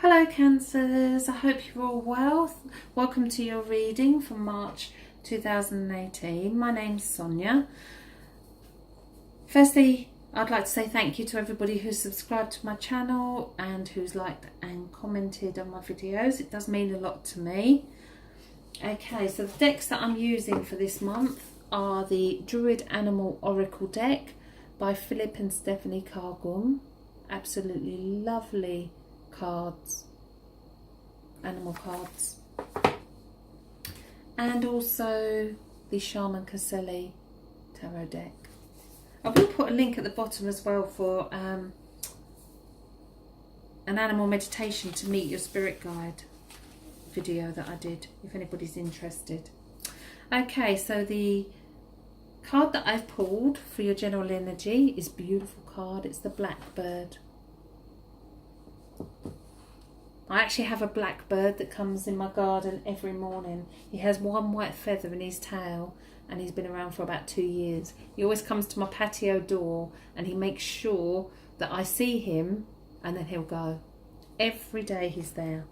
Hello Cancers, I hope you're all well. Welcome to your reading for March 2018. My name's Sonia. Firstly, I'd like to say thank you to everybody who's subscribed to my channel and who's liked and commented on my videos. It does mean a lot to me. Okay, so the decks that I'm using for this month are the Druid Animal Oracle deck by Philip and Stephanie Cargum. Absolutely lovely cards, animal cards, and also the Shaman Caselli tarot deck. I will put a link at the bottom as well for an animal meditation to meet your spirit guide video that I did, if anybody's interested. Okay, so the card that I've pulled for your general energy is a beautiful card. It's the Blackbird. I actually have a blackbird that comes in my garden every morning. He has one white feather in his tail and he's been around for about 2 years. He always comes to my patio door and he makes sure that I see him and then he'll go. Every day he's there.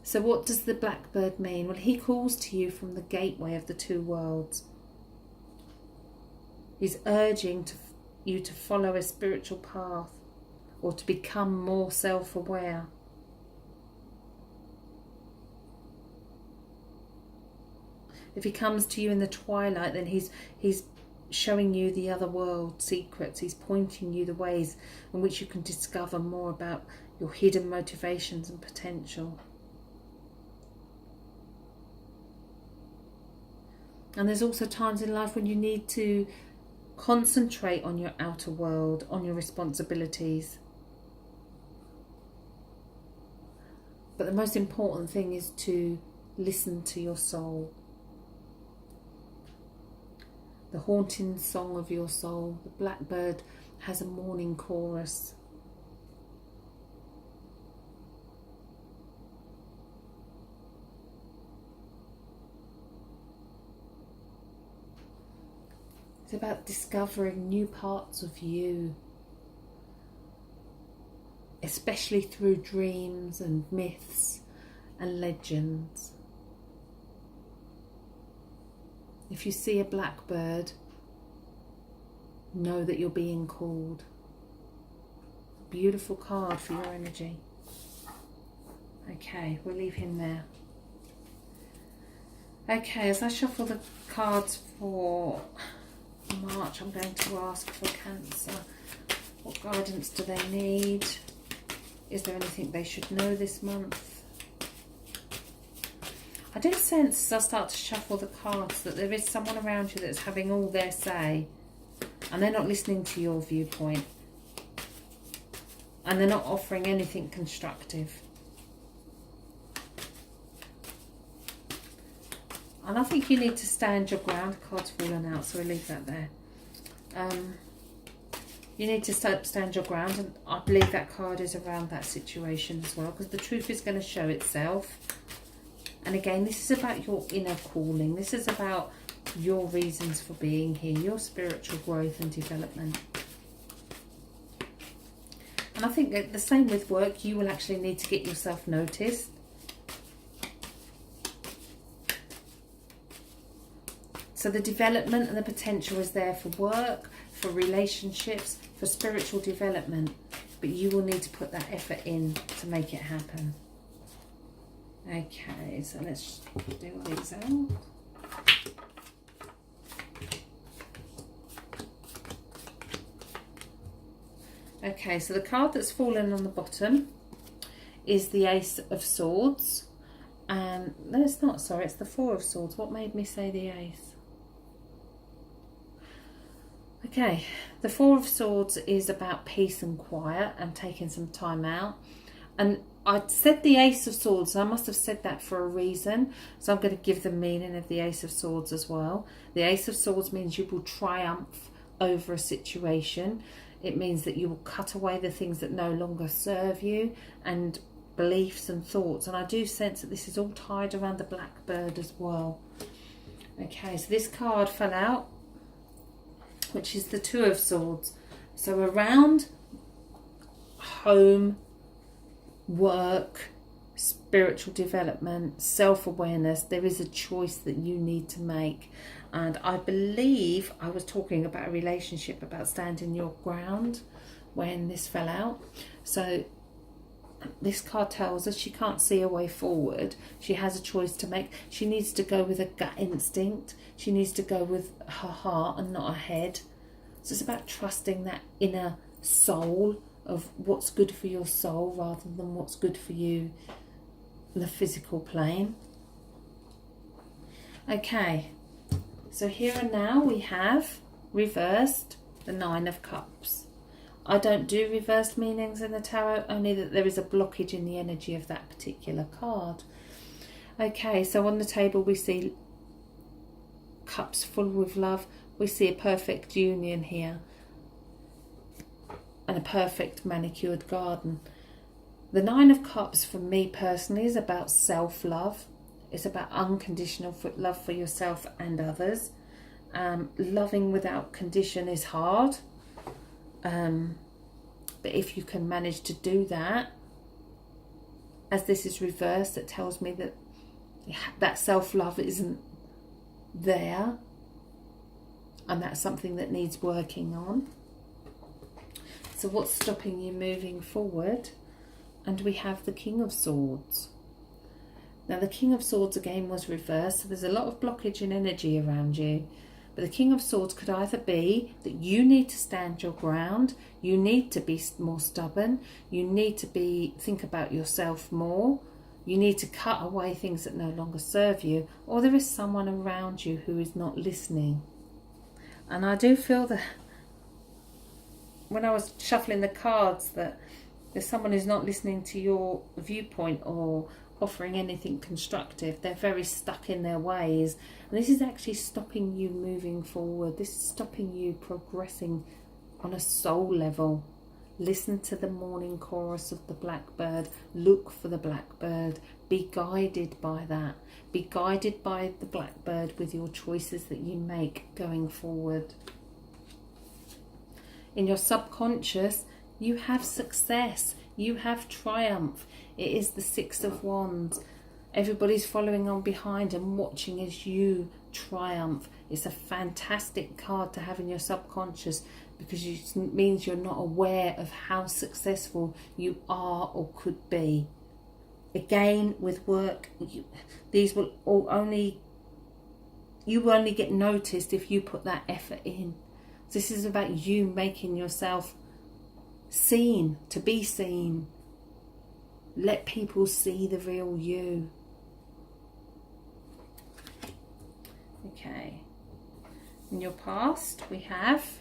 So what does the blackbird mean? Well, he calls to you from the gateway of the two worlds. He's urging you to follow a spiritual path, or to become more self-aware. If he comes to you in the twilight, then he's showing you the other world secrets. He's pointing you the ways in which you can discover more about your hidden motivations and potential. And there's also times in life when you need to concentrate on your outer world, on your responsibilities. But the most important thing is to listen to your soul. The haunting song of your soul. The blackbird has a morning chorus. It's about discovering new parts of you, especially through dreams and myths and legends. If you see a blackbird, know that you're being called. Beautiful card for your energy. Okay, we'll leave him there. Okay, as I shuffle the cards for March, I'm going to ask for Cancer. What guidance do they need? Is there anything they should know this month? I do sense, as I start to shuffle the cards, that there is someone around you that's having all their say and they're not listening to your viewpoint and they're not offering anything constructive. And I think you need to stand your ground. The card's fallen out, so we'll leave that there. You need to stand your ground, and I believe that card is around that situation as well, because the truth is going to show itself. And again, this is about your inner calling. This is about your reasons for being here, your spiritual growth and development. And I think that the same with work, you will actually need to get yourself noticed. So the development and the potential is there for work, for relationships, for spiritual development, but you will need to put that effort in to make it happen. Okay, so let's do these out. Okay, so the card that's fallen on the bottom is the Ace of Swords. And no, it's not, sorry, it's the Four of Swords. What made me say the Ace? Okay, the Four of Swords is about peace and quiet and taking some time out. And I said the Ace of Swords, and I must have said that for a reason. So I'm going to give the meaning of the Ace of Swords as well. The Ace of Swords means you will triumph over a situation. It means that you will cut away the things that no longer serve you, and beliefs and thoughts. And I do sense that this is all tied around the blackbird as well. Okay, so this card fell out, which is the Two of Swords. So around home, work, spiritual development, self-awareness. There is a choice that you need to make. And I believe I was talking about a relationship, about standing your ground when this fell out. So this card tells us she can't see a way forward. She has a choice to make. She needs to go with a gut instinct. She needs to go with her heart and not her head. So it's about trusting that inner soul of what's good for your soul rather than what's good for you in the physical plane. Okay, so here and now we have reversed the Nine of Cups. I don't do reversed meanings in the tarot, only that there is a blockage in the energy of that particular card. Okay, so on the table we see cups full with love. We see a perfect union here and a perfect manicured garden. The Nine of Cups for me personally is about self-love. It's about unconditional love for yourself and others. Loving without condition is hard. But if you can manage to do that, as this is reversed, it tells me that that self-love isn't there, and that's something that needs working on. So what's stopping you moving forward? And we have the King of Swords. Now the King of Swords again was reversed, so there's a lot of blockage in energy around you. But the King of Swords could either be that you need to stand your ground, you need to be more stubborn, you need to think about yourself more, you need to cut away things that no longer serve you, or there is someone around you who is not listening. And I do feel that when I was shuffling the cards that there's someone who's not listening to your viewpoint or offering anything constructive. They're very stuck in their ways, and this is actually stopping you moving forward. This is stopping you progressing on a soul level. Listen to the morning chorus of the blackbird. Look for the blackbird. Be guided by that. Be guided by the blackbird with your choices that you make going forward. In your subconscious, you have success. You have triumph. It is the Six of Wands. Everybody's following on behind and watching as you triumph. It's a fantastic card to have in your subconscious because it means you're not aware of how successful you are or could be. Again, with work, you will only get noticed if you put that effort in. This is about you making yourself seen, to be seen. Let people see the real you. Okay. In your past, we have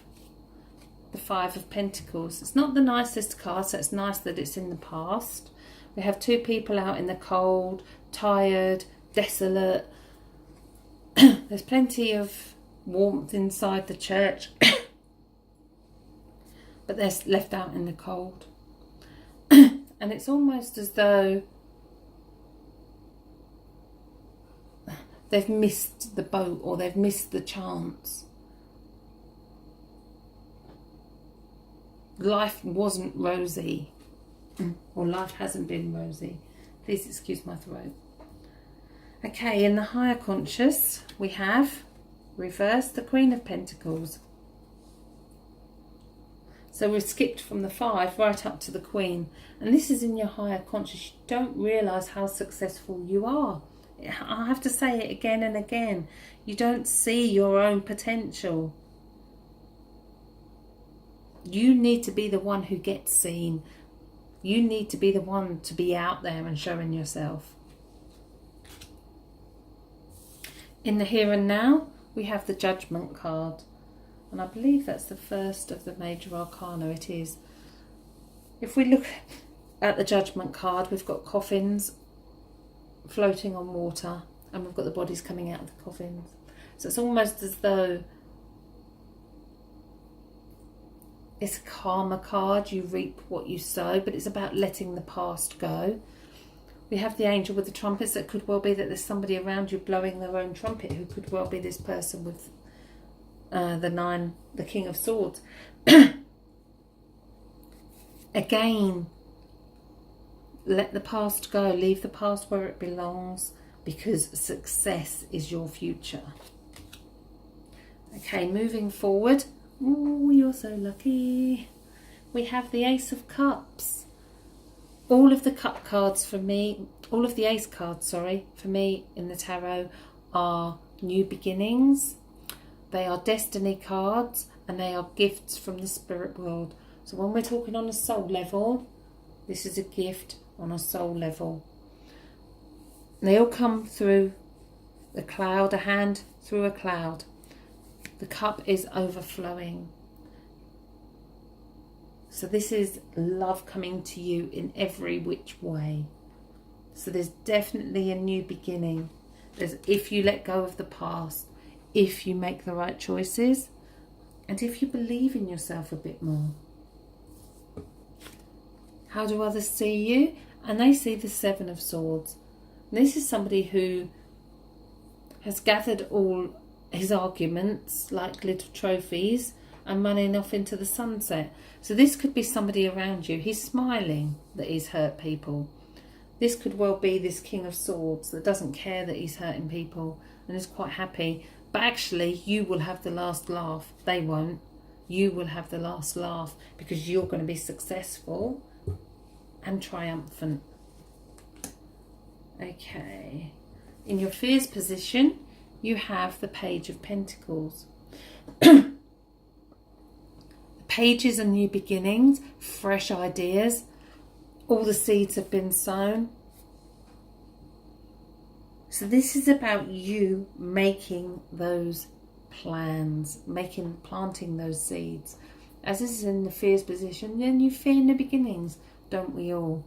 the Five of Pentacles. It's not the nicest card, so it's nice that it's in the past. We have two people out in the cold, tired, desolate. There's plenty of warmth inside the church, but they're left out in the cold. And it's almost as though they've missed the boat or they've missed the chance. Life wasn't rosy, or life hasn't been rosy. Please excuse my throat. Okay, in the higher conscious, we have reversed the Queen of Pentacles. So we've skipped from the Five right up to the Queen. And this is in your higher conscious. You don't realise how successful you are. I have to say it again and again. You don't see your own potential. You need to be the one who gets seen. You need to be the one to be out there and showing yourself. In the here and now, we have the Judgment card. And I believe that's the first of the major arcana. It is. If we look at the Judgment card, we've got coffins floating on water, and we've got the bodies coming out of the coffins. So it's almost as though it's a karma card. You reap what you sow, but it's about letting the past go. We have the angel with the trumpets. That could well be that there's somebody around you blowing their own trumpet, who could well be this person with the King of Swords. Again, let the past go, leave the past where it belongs, because success is your future. Okay, moving forward. Oh, you're so lucky. We have the Ace of Cups. All of the cup cards for me, all of the ace cards, sorry, for me in the tarot are new beginnings. They are destiny cards, and they are gifts from the spirit world. So when we're talking on a soul level, this is a gift on a soul level. They all come through a cloud, a hand through a cloud. The cup is overflowing. So this is love coming to you in every which way. So there's definitely a new beginning. There's, if you let go of the past, if you make the right choices, and if you believe in yourself a bit more. How do others see you? And they see the Seven of Swords. And this is somebody who has gathered all his arguments like little trophies and running off into the sunset. So this could be somebody around you. He's smiling that he's hurt people. This could well be this King of Swords that doesn't care that he's hurting people and is quite happy. But actually, you will have the last laugh. They won't. You will have the last laugh because you're going to be successful and triumphant. Okay. In your fears position, you have the Page of Pentacles. Pages are new beginnings, fresh ideas. All the seeds have been sown. So this is about you making those plans, planting those seeds. As this is in the fears position, then you fear new beginnings, don't we all?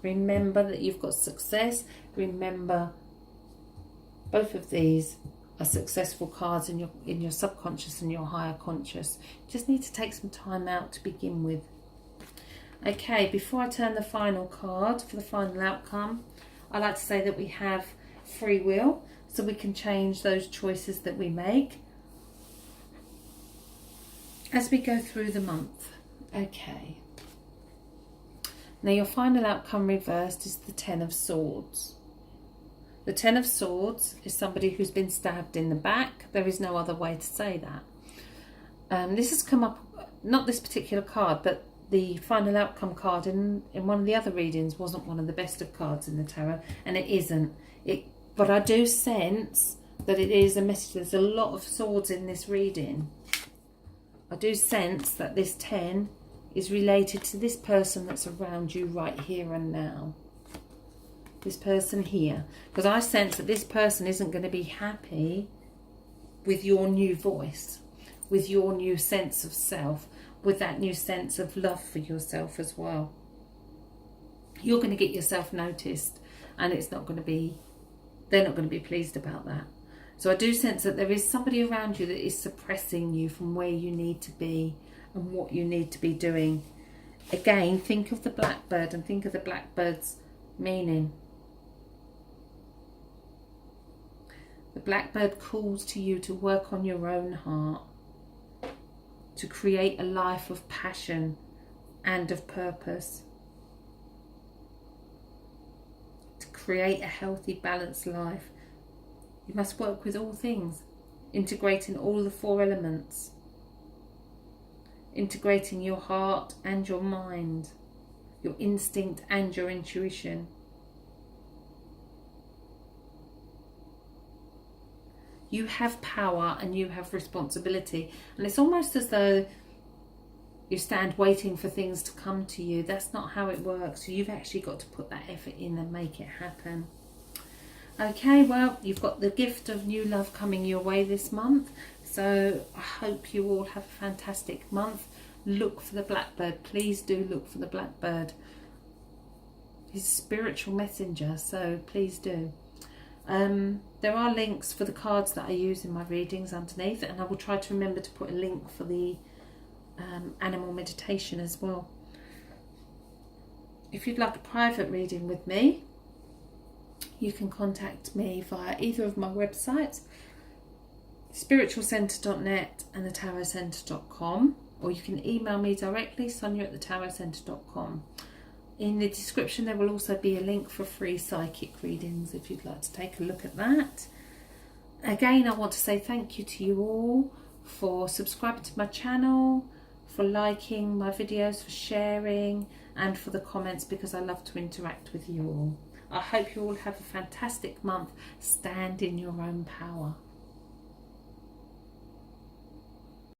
Remember that you've got success. Remember, both of these are successful cards in your subconscious and your higher conscious. You just need to take some time out to begin with. Okay, before I turn the final card for the final outcome, I like to say that we have free will, so we can change those choices that we make as we go through the month. Okay. Now your final outcome reversed is the Ten of Swords. The Ten of Swords is somebody who's been stabbed in the back. There is no other way to say that. This has come up, not this particular card, but the final outcome card in one of the other readings wasn't one of the best of cards in the tarot, and it isn't. But I do sense that it is a message. There's a lot of swords in this reading. I do sense that this 10 is related to this person that's around you right here and now. This person here. Because I sense that this person isn't going to be happy with your new voice, with your new sense of self, with that new sense of love for yourself as well. You're going to get yourself noticed, and it's not going to be, they're not going to be pleased about that. So I do sense that there is somebody around you that is suppressing you from where you need to be and what you need to be doing. Again, think of the blackbird and think of the blackbird's meaning. The blackbird calls to you to work on your own heart, to create a life of passion and of purpose, to create a healthy, balanced life. You must work with all things, integrating all the 4 elements, integrating your heart and your mind, your instinct and your intuition. You have power and you have responsibility. And it's almost as though you stand waiting for things to come to you. That's not how it works. You've actually got to put that effort in and make it happen. Okay, well, you've got the gift of new love coming your way this month. So I hope you all have a fantastic month. Look for the blackbird. Please do look for the blackbird. He's a spiritual messenger, so please do. There are links for the cards that I use in my readings underneath, and I will try to remember to put a link for the animal meditation as well. If you'd like a private reading with me, you can contact me via either of my websites, spiritualcentre.net and thetarotcentre.com, or you can email me directly, sonia@thetarotcentre.com. In the description there will also be a link for free psychic readings if you'd like to take a look at that. Again, I want to say thank you to you all for subscribing to my channel, for liking my videos, for sharing, and for the comments, because I love to interact with you all. I hope you all have a fantastic month. Stand in your own power.